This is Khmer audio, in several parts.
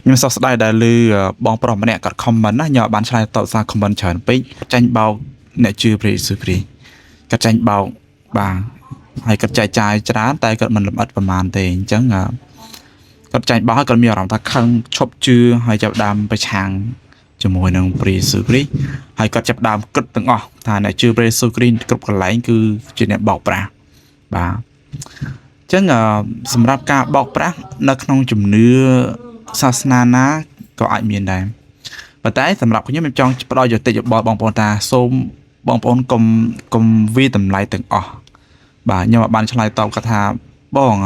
ខ្ញុំសោកស្ដាយដែលឮបងប្រុសម្នាក់គាត់ comment ណាខ្ញុំអត់បានឆ្លើយតបសារ comment ច្រើនពេកចាញ់បោកអ្នកជឿព្រះយេស៊ូវគ្រីស្ទគាត់ចាញ់បោកបាទហើយគាត់ចែកចាយច្រើនតែគាត់មិនលម្អិតប្រមាណទេអញ្ចឹងគាត់ចាញ់បោកហើយគាត់មានអារម្មណ៍ថាខឹងឈប់ជឿហើយចាប់ដើមប្រឆាំងជាមួយនឹងព្រះយេស៊ូវគ្រីស្ទហើយគាត់ចាប់ដើមគិតទាំងអស់ថាអ្នកជឿព្រះយេស៊ូវគ្រីស្ទគ្រប់កន្លែងគឺជាអ្នកបោកប្រាស់បាទអញ្ចឹងសម្រាប់ការបោកប្រាស់នៅក្នុងជំនឿសាសនាណាក៏អាចមានដែរប៉ុន្តែសម្រាប់ខ្ញុំចង់ផ្ដល់យោបល់បងប្អូនថាសូមបងប្អូនកុំវាតម្លៃទាំងអស់បាទខ្ញុំអត់បានឆ្លើយតបគាត់ថាបង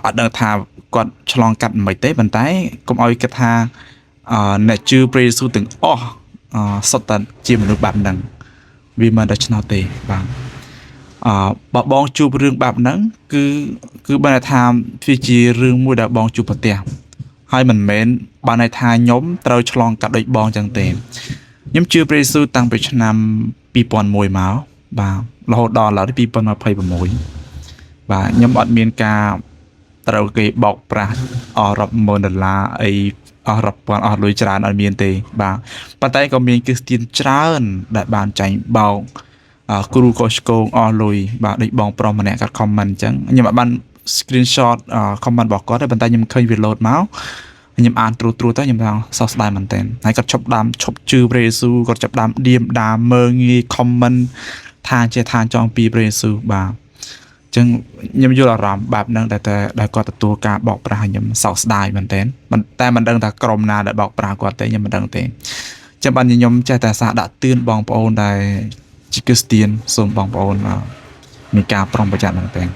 អត់ដឹងថាគាត់ឆ្លងកាត់មិនទេប៉ុន្តែកុំឲ្យគាត់ថាអ្នកជឿព្រះយេស៊ូវទាំងអស់សុទ្ធតែជាមនុស្សបែបហ្នឹងវាមិនដូច្នោះទេបាទបើបងជួបរឿងបែបហ្នឹងគឺបានថាវាជារឿងមួយដែលបងជួបប្រទះហើយមិនមែនបានន័យថាខ្ញុំត្រូវឆ្លងកាត់ដូចបងចឹងទេខ្ញុំជឿព្រះយេស៊ូវតាំងពីឆ្នាំ2001មកបាទរហូតដល់ឥឡូវ2026បាទខ្ញុំអត់មានការត្រូវគេបោកប្រាស់អស់រាប់ម៉ឺនដុល្លារអីអស់រាប់ពាន់អស់លុយច្រើនអត់មានទេបាទប៉ុន្តែក៏មានគ្រីស្ទានច្រើនដែលបានចាញ់បោកគ្រូកោឆ្កងអស់លុយបាទដូចបងប្រុសម្នាក់គាត់ comment អញ្ចឹងខ្ញុំអត់បាន screenshot comment របស់គាត់ទេប៉ុន្តែខ្ញុំឃើញវា load មកខ្ញុំអានត្រួសទៅខ្ញុំថាសោកស្ដាយមែនទែនហើយគាត់ឈប់ជឿព្រះយេស៊ូវគាត់ចាប់ដើមឌៀមដាមើងងាយ comment ថាជាថាចង់ពីព្រះយេស៊ូវបាទអញ្ចឹងខ្ញុំយល់អារម្មណ៍បែបហ្នឹងដែលគាត់ទទួលការបោកប្រាស់ខ្ញុំសោកស្ដាយមែនទែនតែមិនដឹងថាក្រុមណាដែលបោកប្រាស់គាត់ទេខ្ញុំមិនដឹងទេចាំបានខ្ញុំចេះតែសារដាក់ទឿនបងប្អូនដែលជាគ្រីស្ទានសូមបងប្អូនមានការប្រុងប្រយ័ត្នមែនទែន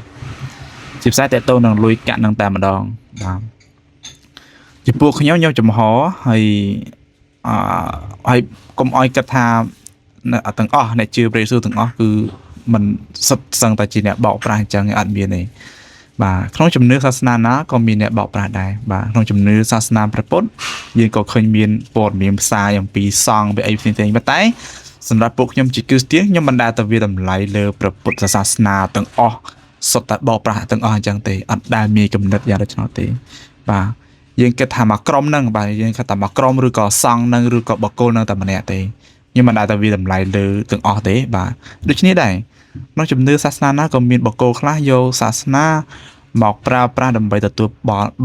ជាពិសេសតើតើនឹងលុយកាក់នឹងតែម្ដងបាទចំពោះខ្ញុំចំហហើយកុំអោយគិតថាទាំងអស់អ្នកជឿព្រះយេស៊ូវទាំងអស់គឺមិនសុទ្ធសឹងតែជាអ្នកបោកប្រាស់អញ្ចឹងអត់មានទេបាទក្នុងជំនឿសាសនាណាក៏មានអ្នកបោកប្រាស់ដែរបាទក្នុងជំនឿសាសនាព្រះពុទ្ធយើងក៏ឃើញមានព័ត៌មានផ្សាយអំពីសង្ឃពីអីផ្សេងៗប៉ុន្តែសម្រាប់ពួកខ្ញុំជាគ្រីស្ទានខ្ញុំមិនដែលទៅវាតម្លៃលើព្រះពុទ្ធសាសនាទាំងអស់សុទ្ធតែបោកប្រាស់ទាំងអស់អញ្ចឹងទេអត់ដែលមានគំនិតយ៉ាងដូច្នោះទេបាទយើងគិតថាមកក្រុមហ្នឹងបាទយើងគិតថាមកក្រុមឬក៏សង្ឃហ្នឹងឬក៏បុគ្គលហ្នឹងតែម្នាក់ទេខ្ញុំមិនដែលទៅវាតម្លៃលើទាំងអស់ទេបាទដូច្នេះដែរក្នុងជំនឿសាសនាណាក៏មានបុគ្គលខ្លះយកសាសនាមកប្រើប្រាស់ដើម្បីទទួល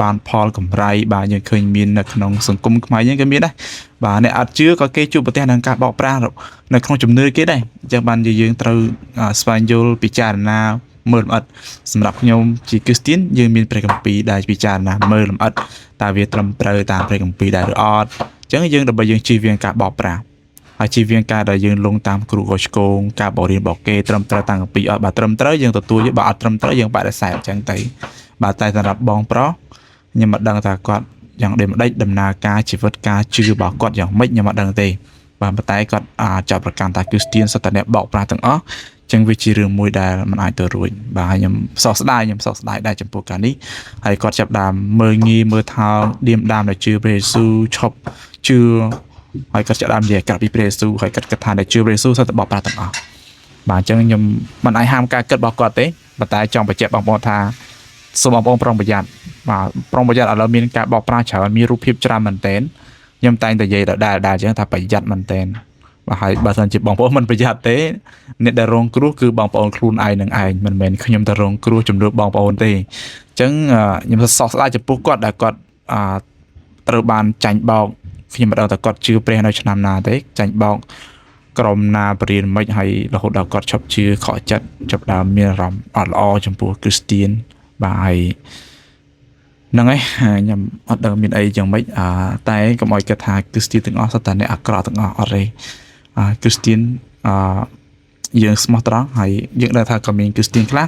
បានផលកម្រៃបាទយើងឃើញមាននៅក្នុងសង្គមខ្មែរយើងក៏មានដែរបាទអ្នកអត់ជឿក៏គេជួបប្រទះនឹងការបោកប្រាស់នៅក្នុងជំនឿគេដែរអញ្ចឹងបានយើងត្រូវស្វែងយល់ពិចារណាមើលលម្អិតសម្រាប់ខ្ញុំជាគ្រីស្ទានយើងមានព្រះគម្ពីរដែលពិចារណាមើលលម្អិតតើវាត្រឹមត្រូវតាមព្រះគម្ពីរដែរឬអត់អញ្ចឹងយើងដើម្បីយើងជៀសវាងការបោកប្រាស់ហើយជៀសវាងការដែលយើងលងតាមគ្រូកោឆ្កងការបរៀនរបស់គេត្រឹមត្រូវតាំងពីអត់បើត្រឹមត្រូវយើងទទួលយកបើអត់ត្រឹមត្រូវយើងបដិសេធអញ្ចឹងទៅបាទតែសម្រាប់បងប្រុសខ្ញុំមិនដឹងថាគាត់យ៉ាងដូចម្ដេចដំណើរការជីវិតការជឿរបស់គាត់យ៉ាងម៉េចខ្ញុំមិនដឹងទេបាទប៉ុន្តែគាត់ចាប់ប្រកាន់ថាគ្រីស្ទានសុទ្ធតែអ្នកបោកប្រាស់ទាំងអស់ចឹងវាជារឿងមួយដែលមិនអាចទៅរួចបាទខ្ញុំសោកស្ដាយដែរចំពោះការនេះហើយគាត់ចាប់ដើមមើលងាយមើលថោឌៀមដាមដែលជឿព្រះយេស៊ូវឈប់ជឿហើយគាត់ចាប់ដើមនិយាយក្រាបពីព្រះយេស៊ូវហើយគាត់គិតថាដែលជឿព្រះយេស៊ូវសុទ្ធតែបោកប្រាស់ទាំងអស់បាទអញ្ចឹងខ្ញុំមិនអាចហាមការគិតរបស់គាត់ទេប៉ុន្តែចង់បញ្ជាក់បងប្អូនថាសូមបងប្អូនប្រុងប្រយ័ត្នបាទប្រុងប្រយ័ត្នឥឡូវមានការបោកប្រាស់ច្រើនមានរូបភាពច្រើនមែនទែនខ្ញុំតែងតែនិយាយដដែលអញ្ចឹងថាប្រយ័ត្នមែនទែនបាទហើយបើសិនជាបងប្អូនមិនប្រយ័ត្នទេអ្នកដែលរងគ្រោះគឺបងប្អូនខ្លួនឯងនឹងឯងមិនមែនខ្ញុំទៅរងគ្រោះជំនួសបងប្អូនទេអញ្ចឹងខ្ញុំសោកស្ដាយចំពោះគាត់ដែលគាត់ត្រូវបានចាញ់បោកខ្ញុំមិនដឹងថាគាត់ជឿព្រះនៅឆ្នាំណាទេចាញ់បោកក្រុមណាបរិញ្ញាមិនហើយរហូតដល់គាត់ឈប់ជឿខកចិត្តចាប់ដើមមានអារម្មណ៍អត់ល្អចំពោះគ្រីស្ទានបាទហើយហ្នឹងហើយខ្ញុំអត់ដឹងមានអីយ៉ាងម៉េចតែកុំឲ្យគិតថាគ្រីស្ទានទាំងអស់សុទ្ធតែអ្នកអាក្រក់ទាំងអស់អត់ទេគ្រីស្ទានយើងស្មោះត្រង់ហើយយើងដឹងថាក៏មានគ្រីស្ទានខ្លះ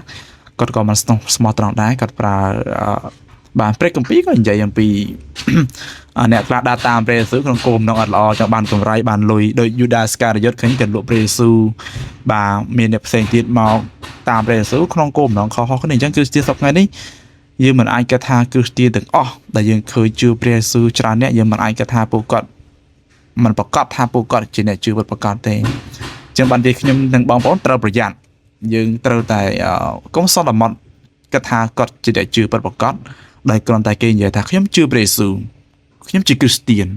គាត់ក៏មិនស្មោះត្រង់ដែរគាត់ប្រើបានព្រះគម្ពីរក៏និយាយអំពីអ្នកខ្លះដើរតាមព្រះយេស៊ូវក្នុងគោលបំណងអត់ល្អចង់បានកម្រៃបានលុយដោយយូដាស្ការីយ៉ុតឃើញតែលក់ព្រះយេស៊ូវបាទមានអ្នកផ្សេងទៀតមកតាមព្រះយេស៊ូវក្នុងគោលបំណងខុសៗគ្នាអញ្ចឹងគ្រីស្ទានសប្តាហ៍នេះយើងមិនអាចគិតថាគ្រីស្ទានទាំងអស់ដែលយើងឃើញជឿព្រះយេស៊ូវច្រើនអ្នកយើងមិនអាចគិតថាពួកគាត់មិនប្រកាសថាពួកគាត់ជាអ្នកជឿពិតប្រាកដទេអញ្ចឹងបានជាខ្ញុំនិងបងប្អូនត្រូវប្រយ័ត្នយើងត្រូវតែកុំសន្មត់គិតថាគាត់ជាអ្នកជឿពិតប្រាកដដោយគ្រាន់តែគេនិយាយថាខ្ញុំជឿព្រះយេស៊ូវ ខ្ញុំជាគ្រីស្ទៀន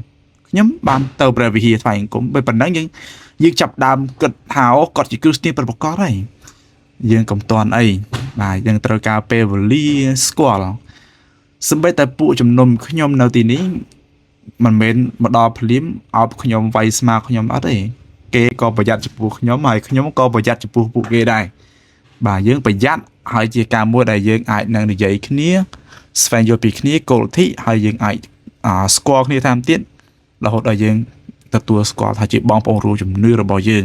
ខ្ញុំបានទៅព្រះវិហារថ្វាយអង្គមបើប៉ុណ្ណឹងយើងចាប់ដើមគិតថាគាត់ជាគ្រីស្ទៀនប្រកបហើយយើងកុំតន់អីបាទយើងត្រូវការពេលវេលាស្គាល់សម្បីតែពួកជំនុំខ្ញុំនៅទីនេះមិនមែនមកដល់ភ្លាមអោបខ្ញុំវាយស្មាខ្ញុំអត់ទេគេក៏ប្រយ័ត្នចំពោះខ្ញុំហើយខ្ញុំក៏ប្រយ័ត្នចំពោះពួកគេដែរបាទយើងប្រយ័ត្នហើយជាការមួយដែលយើងអាចនឹងនិយាយគ្នាស្វែងយល់ពីគ្នាគោលលទ្ធិហើយយើងអាចស្គាល់គ្នាតាមទៀតរហូតដល់យើងទទួលស្គាល់ថាជាបងប្អូនរួមជំនឿរបស់យើង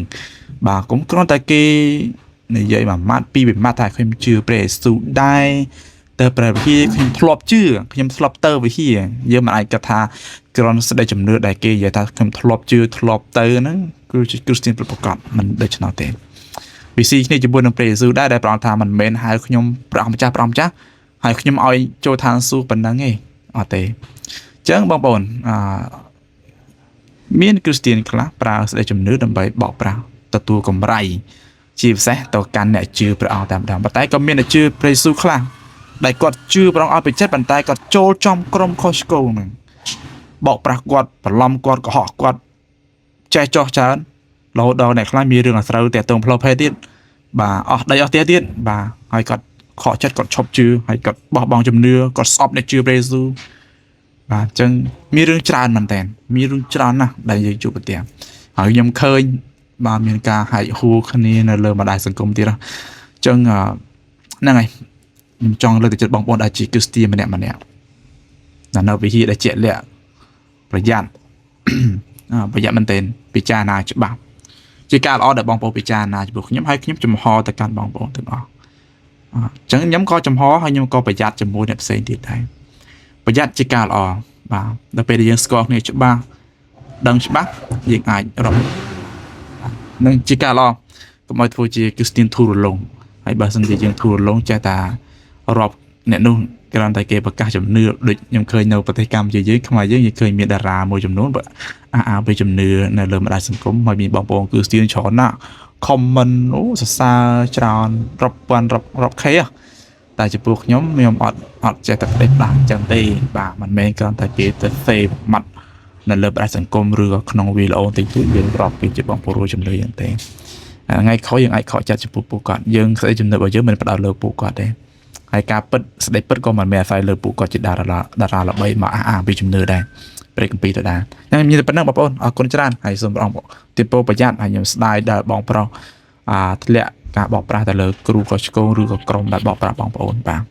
បាទកុំគ្រាន់តែគេនិយាយមួយម៉ាត់ពីរម៉ាត់ថាខ្ញុំជឿព្រះយេស៊ូវដែរទៅព្រះវិហារខ្ញុំធ្លាប់ជឿខ្ញុំធ្លាប់ទៅវិហារយើងមិនអាចគិតថាគ្រាន់ស្ដីជំនឿដែលគេនិយាយថាខ្ញុំធ្លាប់ជឿធ្លាប់ទៅហ្នឹងគឺជាគ្រីស្ទៀនប្រកបមិនដូច្នោះទេវិស័យគ្នាជាមួយនឹងព្រះយេស៊ូវដែរដែលប្រងថាមិនមែនហៅខ្ញុំព្រះម្ចាស់ហើយខ្ញុំឲ្យចូលឋានសួគ៌ប៉ុណ្ណឹងទេអត់ទេអញ្ចឹងបងប្អូនមានគ្រីស្ទៀនខ្លះប្រើស្ដីជំនឿដើម្បីបោកប្រាស់ទទួលកម្រៃជាពិសេសទៅកាន់អ្នកជឿព្រះអង្គតាមប៉ុន្តែក៏មានអ្នកជឿព្រះយេស៊ូវខ្លះដែលគាត់ជឿព្រះអង្គឲ្យពេញចិត្តប៉ុន្តែគាត់ចូលចំក្រុមខុសឆ្គងហ្នឹងបោកប្រាស់គាត់បន្លំគាត់កុហកគាត់ចេះចោះច្រើនរហូតដល់អ្នកខ្លះមានរឿងអាស្រូវតែតងផ្លូវភេទទៀតបាទអស់ដីអស់ផ្ទះទៀតបាទហើយគាត់ខកចិត្តគាត់ឈប់ជឿហើយគាត់បោះបង់ជំនឿគាត់ស្អប់អ្នកជឿព្រះយេស៊ូវបាទអញ្ចឹងមានរឿងច្រើនមែនតើមានរឿងច្រើនណាស់ដែលយើងជួបប្រទះហើយខ្ញុំឃើញបាទមានការហែកហួរគ្នានៅលើបណ្ដាញសង្គមទៀតអញ្ចឹងហ្នឹងហើយខ្ញុំចង់លើកទឹកចិត្តបងប្អូនដែលជាគ្រីស្ទានម្នាក់នៅវិហារដែលជាក់លាក់ប្រយ័ត្នមែនទែនពិចារណាច្បាស់ជាការល្អដែលបងប្អូនពិចារណាចំពោះខ្ញុំហើយខ្ញុំចំហទៅកាន់បងប្អូនទាំងអស់អញ្ចឹងខ្ញុំក៏ចំហហើយខ្ញុំក៏ប្រយ័ត្នជាមួយអ្នកផ្សេងទៀតដែរប្រយ័ត្នជាការល្អបាទដល់ពេលដែលយើងស្គាល់គ្នាច្បាស់ដឹងច្បាស់យើងអាចរកនឹងជាការល្អកុំឲ្យធ្វើជាគ្រីស្ទៀនធូររលុងហើយបើសិនជាយើងធូររលុងចេះតែរាប់អ្នកនោះគ្រាន់តែគេប្រកាសជំនឿដូចខ្ញុំឃើញនៅប្រទេសកម្ពុជាយើងខ្មែរយើងឃើញមានតារាមួយចំនួនពីជំនឿនៅលើបណ្ដាញសង្គមហើយមានបងប្អូនគ្រីស្ទៀនច្រើនណាស់ខមមិនសរសើរច្រើនរាប់ពាន់រាប់ខេតែចំពោះខ្ញុំអត់ចេះតែផ្ដេសផ្ដាស់អញ្ចឹងទេបាទមិនមែនគ្រាន់តែគេទៅសេម៉ាត់នៅលើបណ្ដាញសង្គមឬក៏ក្នុងវីដេអូតិចតួចយើងរាប់ពីជាបងប្អូនរួមជំនឿយ៉ាងទេថ្ងៃក្រោយយើងអាចខកចិត្តចំពោះពួកគាត់យើងស្ដីជំនឿរបស់យើងមិនផ្ដោតលើពួកគាត់ទេហើយការពិតស្ដីពិតក៏មិនមែនអាស្រ័យលើពួកគាត់ជាតារាល្បីមកអះអាងពីជំនឿដែរព្រៃកម្ពីទៅដែរខ្ញុំមានតែប៉ុណ្្នឹងបងប្អូនអរគុណច្រើនហើយសូមព្រះអង្គទីពោប្រយ័ត្នហើយខ្ញុំស្ដាយដល់បងប្រុសធ្លាក់ការបោកប្រាស់ទៅលើគ្រូក៏ឆ្កងឬក៏ក្រុមដែលបោកប្រាស់បងប្អូនបាទ